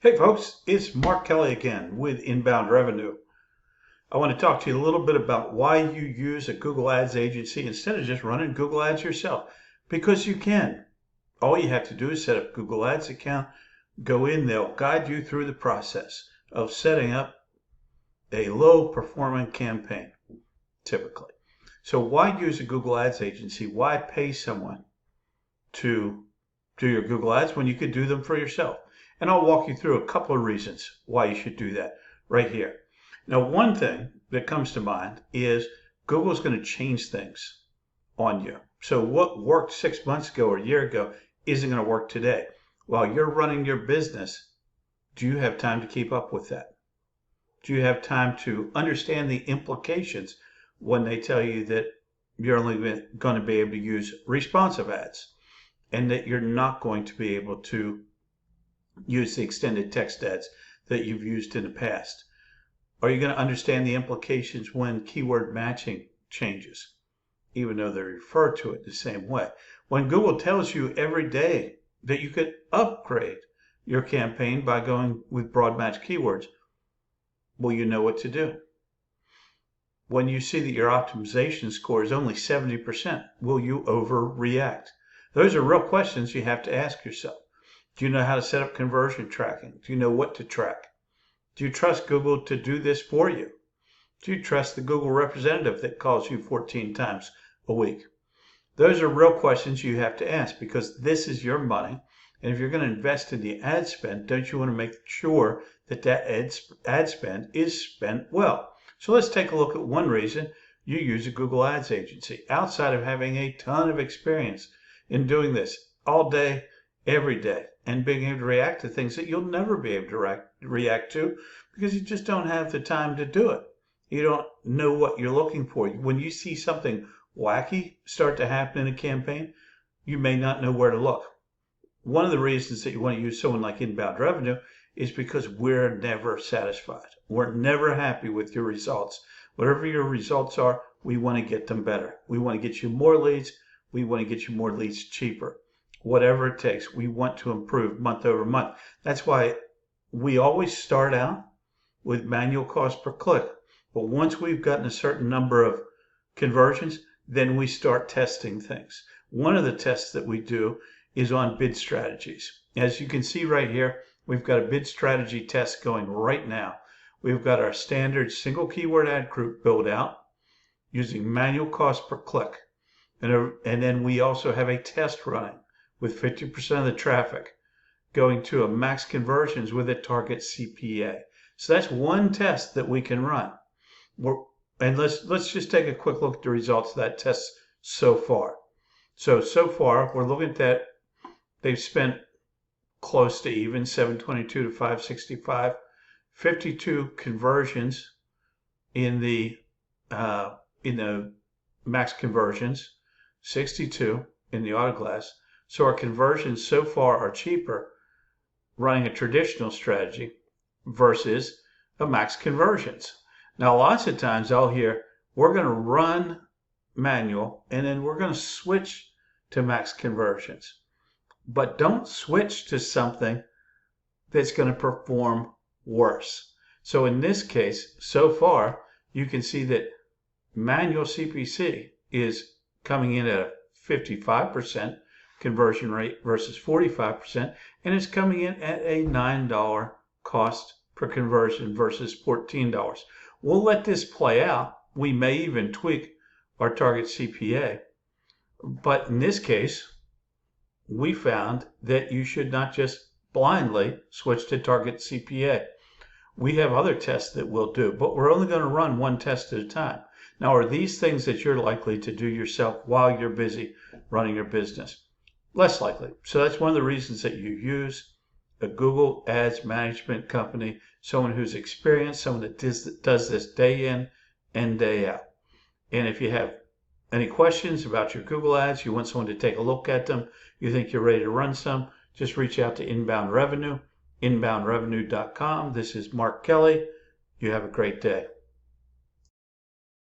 Hey folks, it's Mark Kelly again with Inbound Revenue. I want to talk to you a little bit about why you use a Google Ads agency instead of just running Google Ads yourself. Because you can. All you have to do is set up a Google Ads account, go in, they'll guide you through the process of setting up a low performing campaign, typically. So why use a Google Ads agency? Why pay someone to do your Google Ads when you could do them for yourself? And I'll walk you through a couple of reasons why you should do that right here. Now, one thing that comes to mind is Google's going to change things on you. So what worked 6 months ago or a year ago isn't going to work today. While you're running your business, do you have time to keep up with that? Do you have time to understand the implications when they tell you that you're only going to be able to use responsive ads and that you're not going to be able to use the extended text ads that you've used in the past? Are you going to understand the implications when keyword matching changes, even though they refer to it the same way? When Google tells you every day that you could upgrade your campaign by going with broad match keywords, will you know what to do? When you see that your optimization score is only 70%, will you overreact? Those are real questions you have to ask yourself. Do you know how to set up conversion tracking? Do you know what to track? Do you trust Google to do this for you? Do you trust the Google representative that calls you 14 times a week? Those are real questions you have to ask because this is your money. And if you're going to invest in the ad spend, don't you want to make sure that that ad spend is spent well? So let's take a look at one reason you use a Google Ads agency outside of having a ton of experience in doing this all day, every day, and being able to react to things that you'll never be able to react to because you just don't have the time to do it. You don't know what you're looking for. When you see something wacky start to happen in a campaign, you may not know where to look. One of the reasons that you want to use someone like Inbound Revenue is because we're never satisfied. We're never happy with your results. Whatever your results are, we want to get them better. We want to get you more leads. We want to get you more leads cheaper. Whatever it takes, we want to improve month over month. That's why we always start out with manual cost per click. But once we've gotten a certain number of conversions, then we start testing things. One of the tests that we do is on bid strategies. As you can see right here, we've got a bid strategy test going right now. We've got our standard single keyword ad group built out using manual cost per click. And then we also have a test running with 50% of the traffic going to a max conversions with a target CPA. So that's one test that we can run. And let's just take a quick look at the results of that test so far. So far, we're looking at that. They've spent close to even, 722 to 565, 52 conversions in the max conversions, 62 in the autoglass. So our conversions so far are cheaper running a traditional strategy versus a max conversions. Now, lots of times I'll hear, we're going to run manual and then we're going to switch to max conversions. But don't switch to something that's going to perform worse. So in this case, so far, you can see that manual CPC is coming in at a 55% conversion rate versus 45%, and it's coming in at a $9 cost per conversion versus $14. We'll let this play out. We may even tweak our target CPA. But in this case, we found that you should not just blindly switch to target CPA. We have other tests that we'll do, but we're only going to run one test at a time. Now, are these things that you're likely to do yourself while you're busy running your business? Less likely. So that's one of the reasons that you use a Google Ads management company, someone who's experienced, someone that does this day in and day out. And if you have any questions about your Google Ads, you want someone to take a look at them, you think you're ready to run some, just reach out to Inbound Revenue, inboundrevenue.com. This is Mark Kelly. You have a great day.